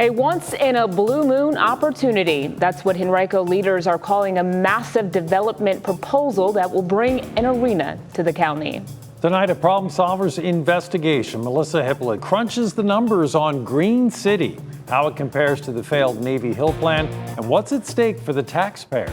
A once-in-a-blue-moon opportunity. That's what Henrico leaders are calling a massive development proposal that will bring an arena to the county. Tonight, a Problem Solvers investigation. Melissa Hippolyte crunches the numbers on Green City, how it compares to the failed Navy Hill plan, and what's at stake for the taxpayer.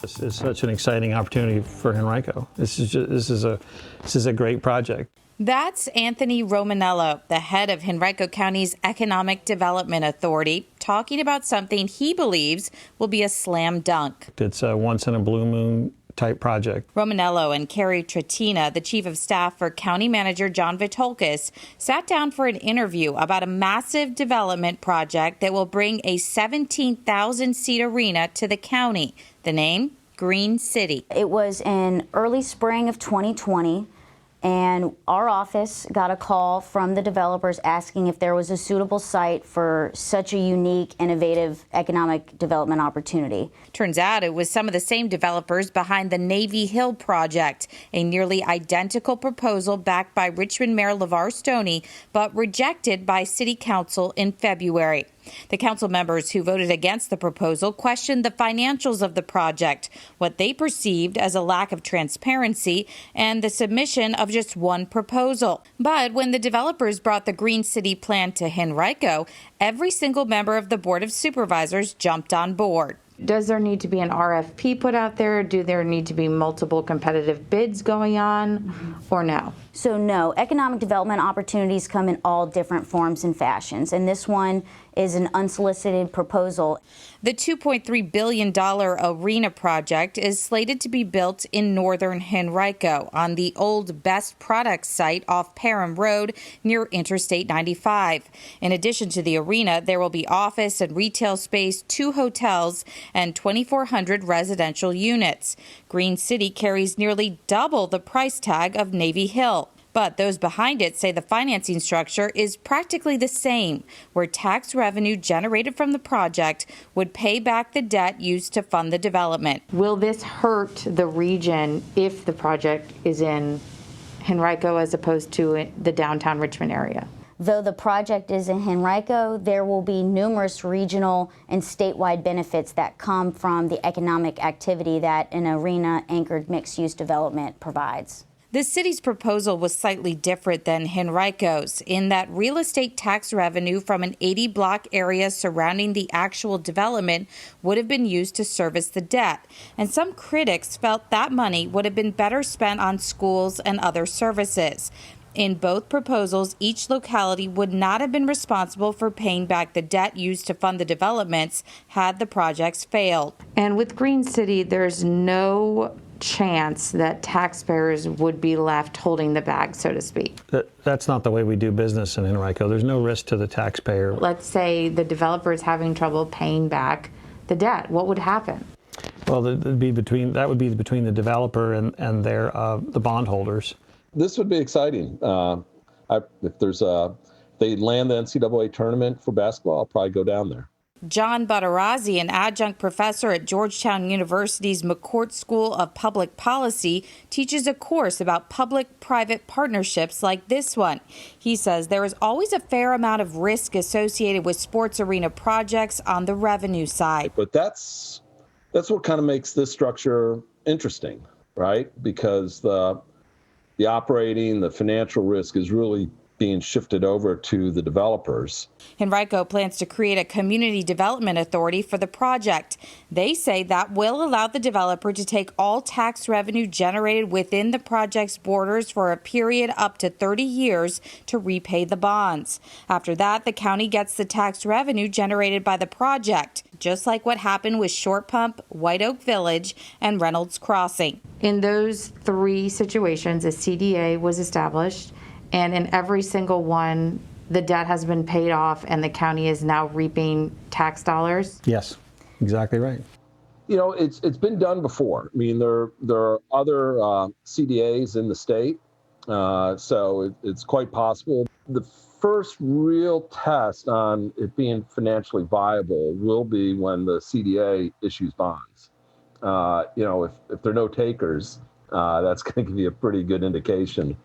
This is such an exciting opportunity for Henrico. This is a great project. That's Anthony Romanello, the head of Henrico County's Economic Development Authority, talking about something he believes will be a slam dunk. It's a once-in-a-blue-moon type project. Romanello and Carrie Trattina, the chief of staff for County Manager John Vitolkis, sat down for an interview about a massive development project that will bring a 17,000-seat arena to the county. The name? Green City. It was in early spring of 2020. And our office got a call from the developers asking if there was a suitable site for such a unique, innovative economic development opportunity. Turns out it was some of the same developers behind the Navy Hill project, a nearly identical proposal backed by Richmond Mayor LeVar Stoney, but rejected by City Council in February. The council members who voted against the proposal questioned the financials of the project, what they perceived as a lack of transparency, and the submission of just one proposal. But when the developers brought the Green City plan to Henrico, every single member of the Board of Supervisors jumped on board. Does there need to be an RFP put out there? Do there need to be multiple competitive bids going on, or no? So no, economic development opportunities come in all different forms and fashions, and this one is an unsolicited proposal. The $2.3 billion arena project is slated to be built in northern Henrico on the old Best Products site off Parham Road near Interstate 95. In addition to the arena, there will be office and retail space, 2 hotels, and 2,400 residential units. Green City carries nearly double the price tag of Navy Hill. But those behind it say the financing structure is practically the same, where tax revenue generated from the project would pay back the debt used to fund the development. Will this hurt the region if the project is in Henrico as opposed to the downtown Richmond area? Though the project is in Henrico, there will be numerous regional and statewide benefits that come from the economic activity that an arena-anchored mixed-use development provides. The city's proposal was slightly different than Henrico's in that real estate tax revenue from an 80-block area surrounding the actual development would have been used to service the debt. And some critics felt that money would have been better spent on schools and other services. In both proposals, each locality would not have been responsible for paying back the debt used to fund the developments had the projects failed. And with Green City, there's no chance that taxpayers would be left holding the bag, so to speak. That's not the way we do business in Henrico. There's no risk to the taxpayer. Let's say the developer is having trouble paying back the debt. What would happen? Well, that would be between the developer and their the bondholders. This would be exciting. If they land the NCAA tournament for basketball, I'll probably go down there. John Butterazzi, an adjunct professor at Georgetown University's McCourt School of Public Policy, teaches a course about public-private partnerships like this one. He says there is always a fair amount of risk associated with sports arena projects on the revenue side. But that's what kind of makes this structure interesting, right? Because the operating, the financial risk is really being shifted over to the developers. Henrico plans to create a community development authority for the project. They say that will allow the developer to take all tax revenue generated within the project's borders for a period up to 30 years to repay the bonds. After that, the county gets the tax revenue generated by the project, just like what happened with Short Pump, White Oak Village, and Reynolds Crossing. In those 3 situations, a CDA was established, and in every single one, the debt has been paid off and the county is now reaping tax dollars? Yes, exactly right. You know, it's been done before. I mean, there are other CDAs in the state, so it's quite possible. The first real test on it being financially viable will be when the CDA issues bonds. If there are no takers, that's going to give you a pretty good indication.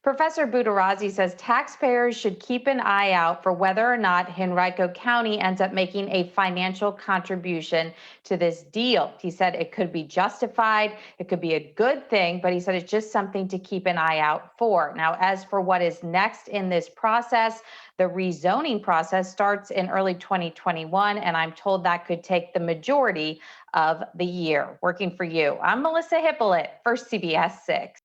Professor Budarazi says taxpayers should keep an eye out for whether or not Henrico County ends up making a financial contribution to this deal. He said it could be justified, it could be a good thing, but he said it's just something to keep an eye out for. Now, as for what is next in this process, the rezoning process starts in early 2021, and I'm told that could take the majority of the year. Working for you, I'm Melissa Hippolyte for CBS 6.